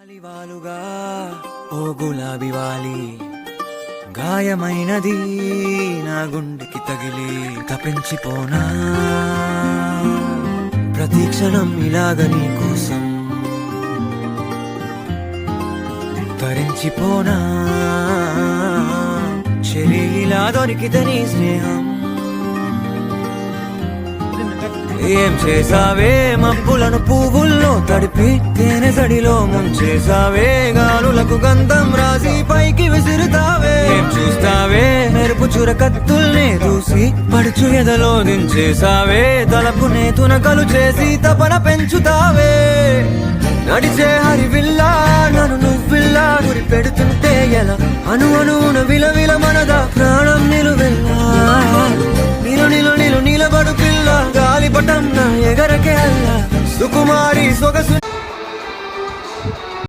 వాలుగా ఓ గులాబీ వాలి గాయమైనది నా గుండెకి తగిలి తపించిపోనా ప్రతీక్షణం ఇలాగ నీ కోసం తరించిపోనా చెలి ఇలా దొరికితే నీ స్నేహం ఏం చేసావే మబ్బులను పువ్వుల్లో తడిపి తేనె సడిలో ముంచేసావే గాలులకు గంధం రాసి పైకి విసురుతావే ఏం చూస్తావే మెరుపు చుర కత్తుల్నే దూసి పడుచు ఎదలో దించేసావే తలపునే తునకలు చేసి తపన పెంచుతావే నడిచే హరివిల్లా నన్ను నువ్విల్లా గురి పెడుతుంటే ఎలా అను అనున విలవిల మనదా ప్రాణం నిలువెల్లా నిలు నిలబడు పిల్ల గాలిపటం నా ఎగరకే అల్లా సుకుమారి సొగసు